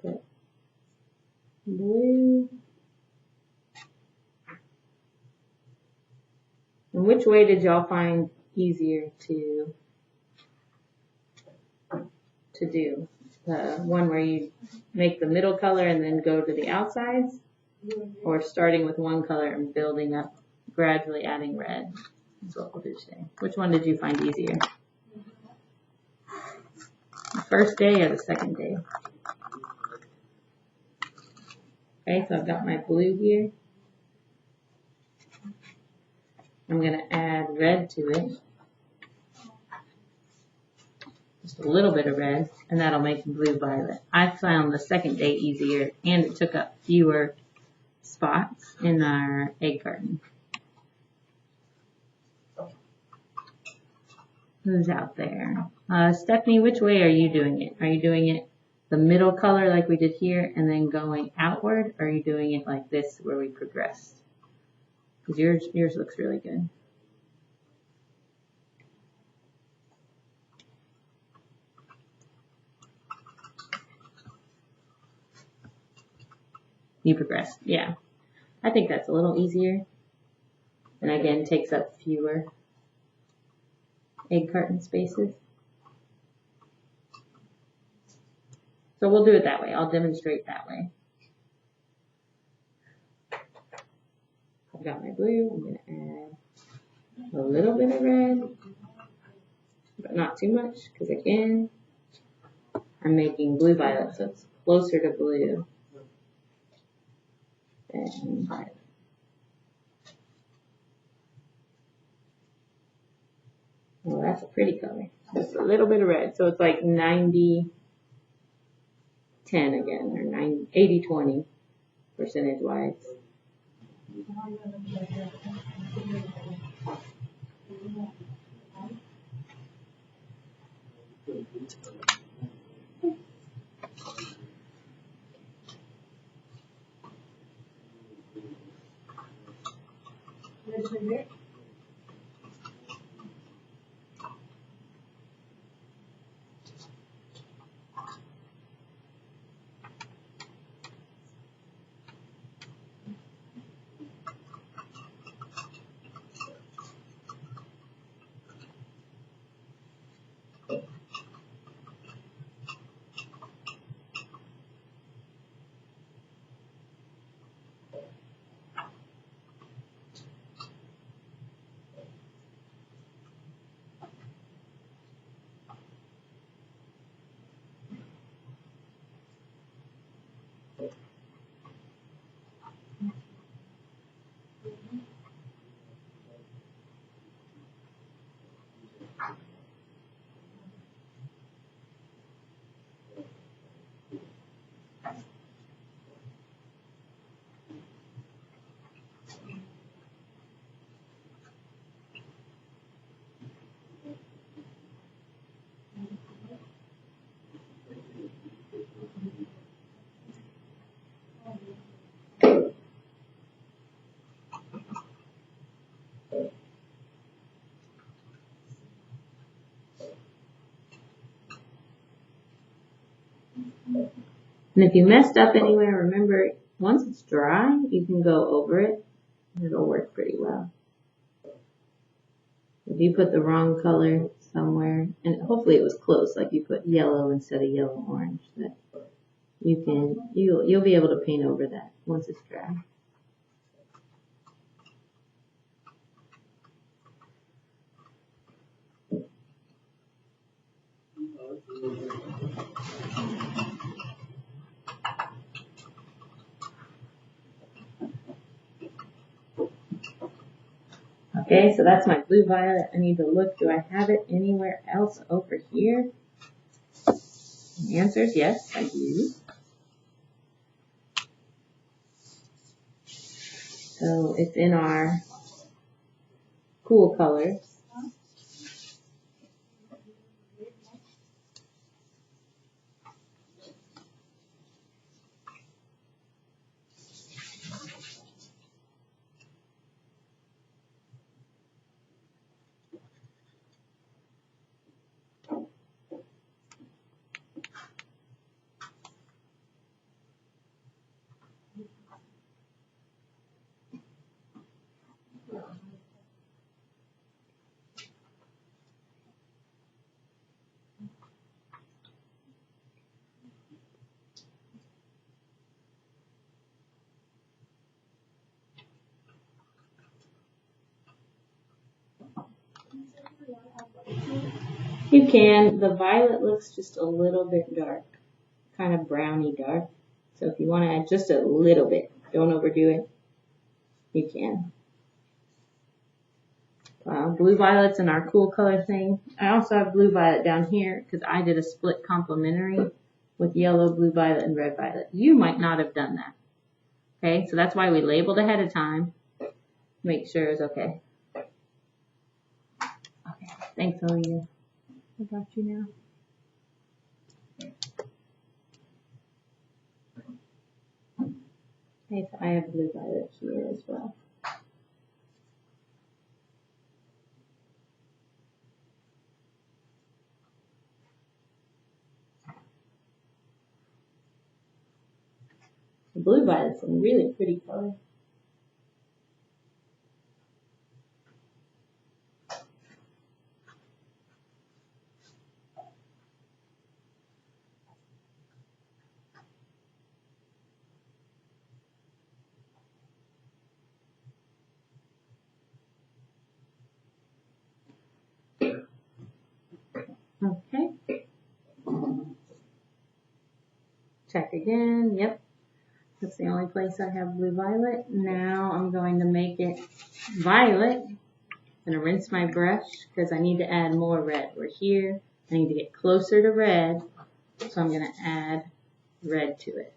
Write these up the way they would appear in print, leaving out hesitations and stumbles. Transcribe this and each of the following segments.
gonna put blue. And which way did y'all find easier to do? The one where you make the middle color and then go to the outsides? Or starting with one color and building up, gradually adding red? That's what we'll do today. Which one did you find easier? The first day or the second day? Okay, so I've got my blue here. I'm going to add red to it. Just a little bit of red, and that'll make blue violet. I found the second day easier, and it took up fewer spots in our egg carton. Who's out there? Stephanie, which way are you doing it? Are you doing it the middle color like we did here and then going outward? Or are you doing it like this where we progressed? Because yours looks really good. You progressed, yeah. I think that's a little easier. And again, takes up fewer egg carton spaces. So we'll do it that way. I'll demonstrate that way. I've got my blue. I'm going to add a little bit of red, but not too much, because again, I'm making blue violet, so it's closer to blue than violet. Well, that's a pretty color. Just a little bit of red, so it's like 90-10 again, or 80-20 percentage-wise. And if you messed up anywhere, remember, once it's dry, you can go over it, and it'll work pretty well. If you put the wrong color somewhere, and hopefully it was close, like you put yellow instead of yellow-orange, that you'll be able to paint over that once it's dry. Okay, so that's my blue violet. I need to look, do I have it anywhere else over here? The answer is yes, I do. So it's in our cool colors. You can. The violet looks just a little bit dark, kind of browny dark. So if you want to add just a little bit, don't overdo it, you can. Blue violet's in our cool color thing. I also have blue violet down here because I did a split complementary with yellow, blue violet, and red violet. You might not have done that. Okay, so that's why we labeled ahead of time. Make sure it's okay. Okay, thanks, Olivia. I got you now. Okay, so I have blue violet here as well. The blue violet's a really pretty color. Okay. Check again. Yep. That's the only place I have blue violet. Now I'm going to make it violet. I'm going to rinse my brush because I need to add more red. We're here. I need to get closer to red. So I'm going to add red to it.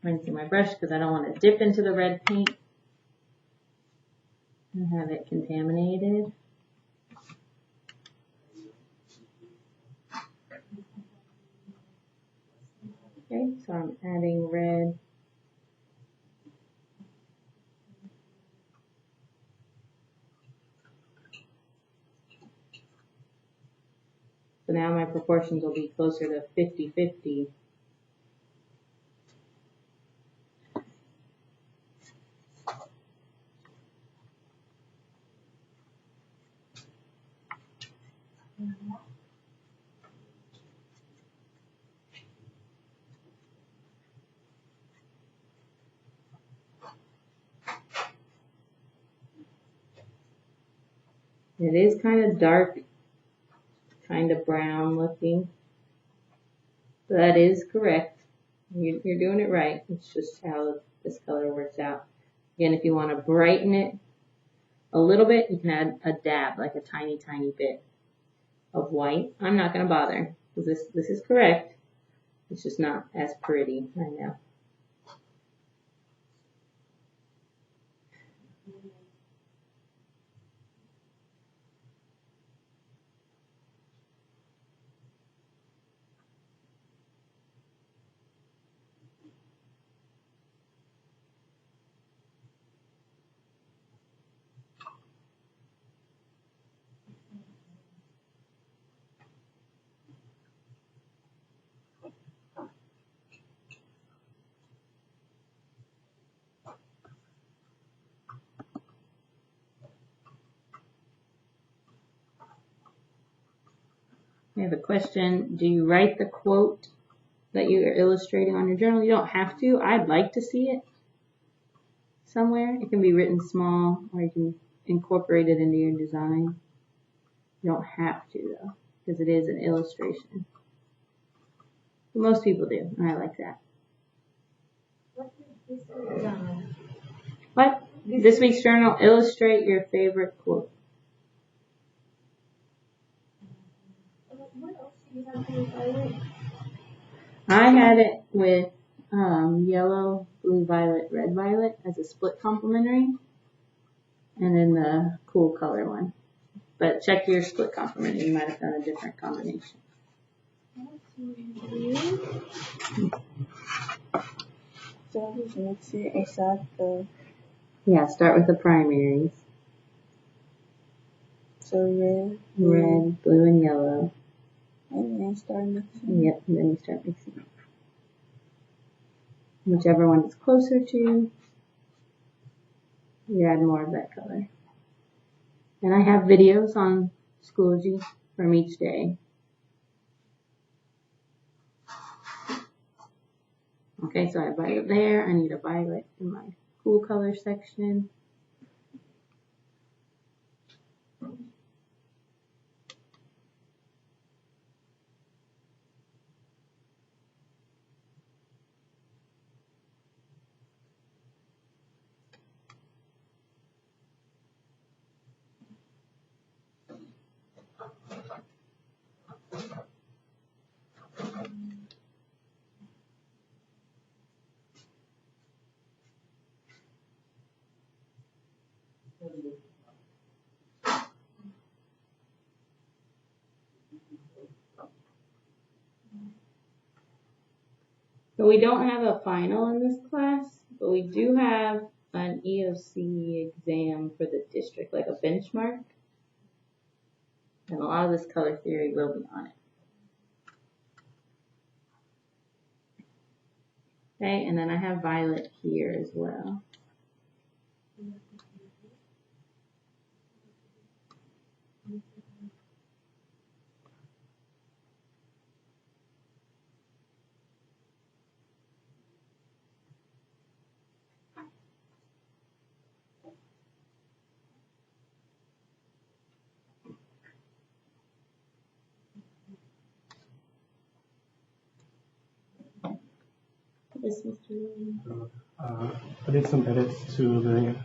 Rinsing my brush because I don't want to dip into the red paint and have it contaminated. Okay, so I'm adding red. So now my proportions will be closer to 50-50. It is kind of dark, kind of brown looking. That is correct. You're doing it right. It's just how this color works out. Again, if you want to brighten it a little bit, you can add a dab, like a tiny, tiny bit of white. I'm not going to bother because this is correct. It's just not as pretty right now. I have a question. Do you write the quote that you're illustrating on your journal? You don't have to. I'd like to see it somewhere. It can be written small, or you can incorporate it into your design. You don't have to, though, because it is an illustration. But most people do, and I like that. What? This week's journal, illustrate your favorite quote. I had it with yellow, blue violet, red violet as a split complementary, and then the cool color one. But check your split complementary. You might have done a different combination. So I'll just mix it exactly. Yeah, start with the primaries. So red, blue, and yellow. And then start mixing. Yep, and then you start mixing. Whichever one is closer to, you add more of that color. And I have videos on Schoology from each day. Okay, so I have violet there. I need a violet in my cool color section. So we don't have a final in this class, but we do have an EOC exam for the district, like a benchmark. And a lot of this color theory will be on it. Okay, and then I have violet here as well. Yes, Mr. Williams. I did some edits to the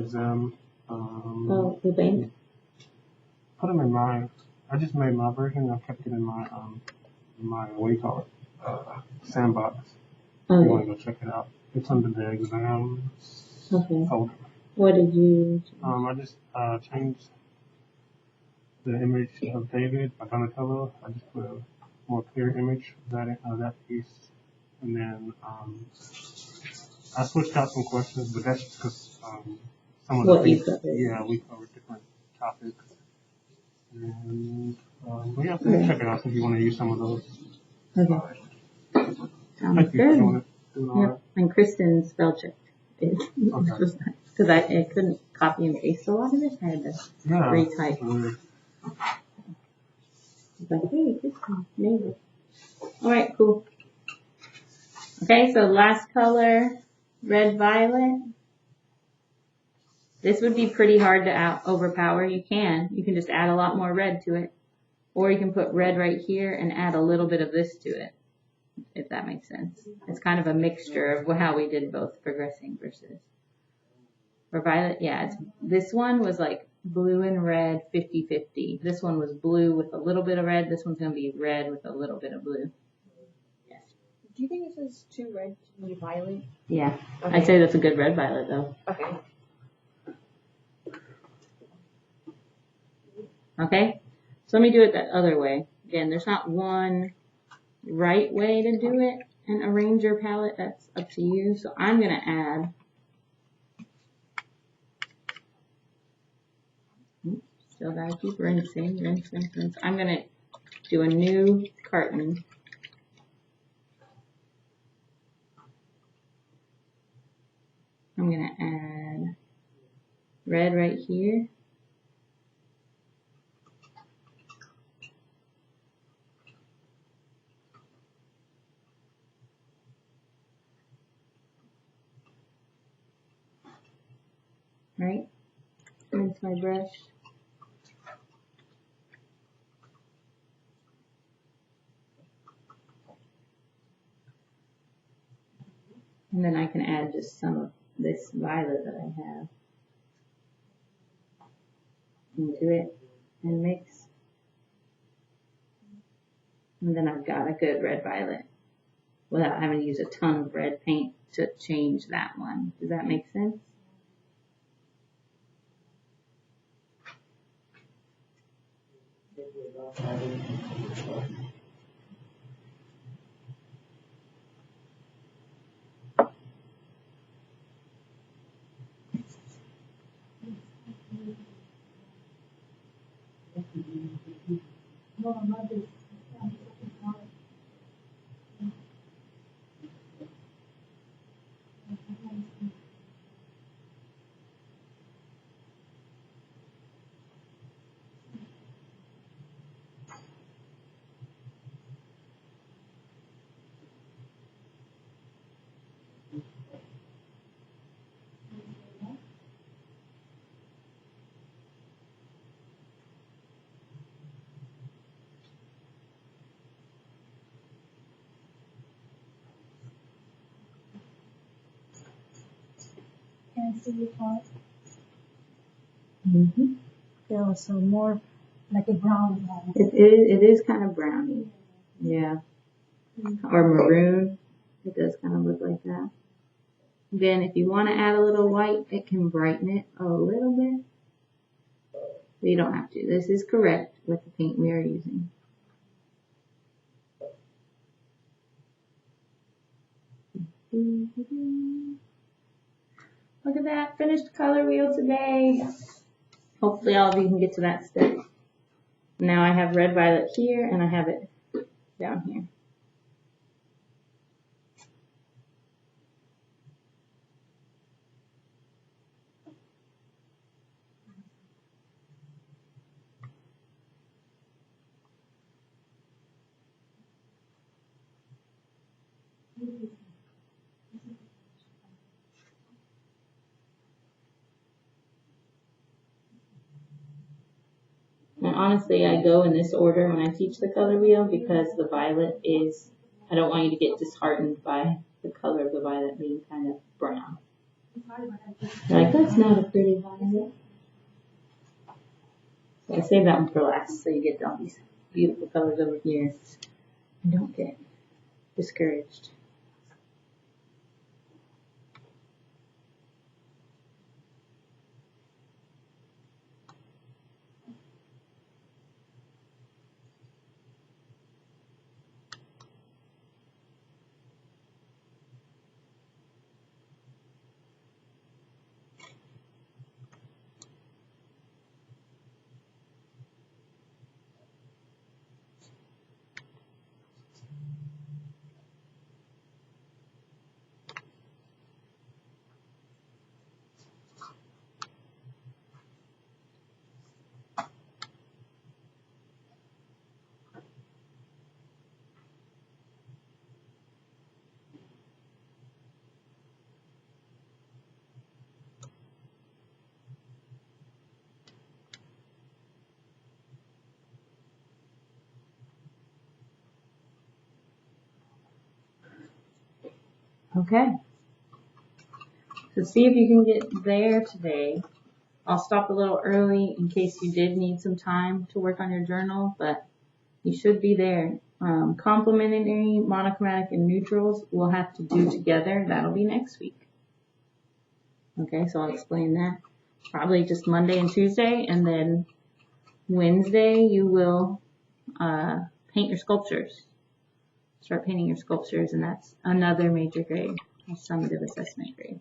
exam. Oh, the bank? Put them in my. I just made my version. I kept it in my what do you call it? Sandbox. If you want to go check it out. It's under the exams folder. What did you? I just changed the image of David by Donatello. I just put a more clear image of that piece, and then I switched out some questions, but that's just because some of the things, we covered different topics. And but yeah, check it out if you want to use some of those. Okay. Sounds Thank you for doing all that. And Kristen spell checked it. Because I couldn't copy and paste a lot of it. I had to retype. Like, hey, Kristen, neighbor. All right, cool. Okay, so last color, red violet. This would be pretty hard to overpower. You can just add a lot more red to it. Or you can put red right here and add a little bit of this to it, if that makes sense. It's kind of a mixture of how we did both progressing versus. For violet, yeah, this one was like blue and red 50-50. This one was blue with a little bit of red. This one's going to be red with a little bit of blue. Yes. Do you think this is too red to be violet? Yeah. Okay. I'd say that's a good red violet though. Okay. Okay? So let me do it that other way. Again, there's not one right way to do it and arrange your palette. That's up to you. So I'm going to add. Still gotta keep rinsing, rinse. I'm going to do a new carton. I'm going to add red right here. Right? Rinse my brush. And then I can add just some of this violet that I have into it and mix. And then I've got a good red violet without having to use a ton of red paint to change that one. Does that make sense? see how Mm-hmm. there was some more like a brown one. It is kind of browny. Yeah. Or maroon. It does kind of look like that. Then if you want to add a little white, it can brighten it a little bit. But you don't have to. This is correct with the paint we are using. Look at that finished color wheel today. Hopefully all of you can get to that step. Now I have red violet here and I have it down here. And honestly, I go in this order when I teach the color wheel because the violet is, I don't want you to get disheartened by the color of the violet being kind of brown. You're like, that's not a pretty violet. So I save that one for last so you get all these beautiful colors over here and don't get discouraged. Okay. So see if you can get there today. I'll stop a little early in case you did need some time to work on your journal, but you should be there. Complementary, monochromatic, and neutrals we'll have to do together. That'll be next week. Okay, so I'll explain that. Probably just Monday and Tuesday, and then Wednesday you will paint your sculptures. Start painting your sculptures, and that's another major grade, a summative assessment grade.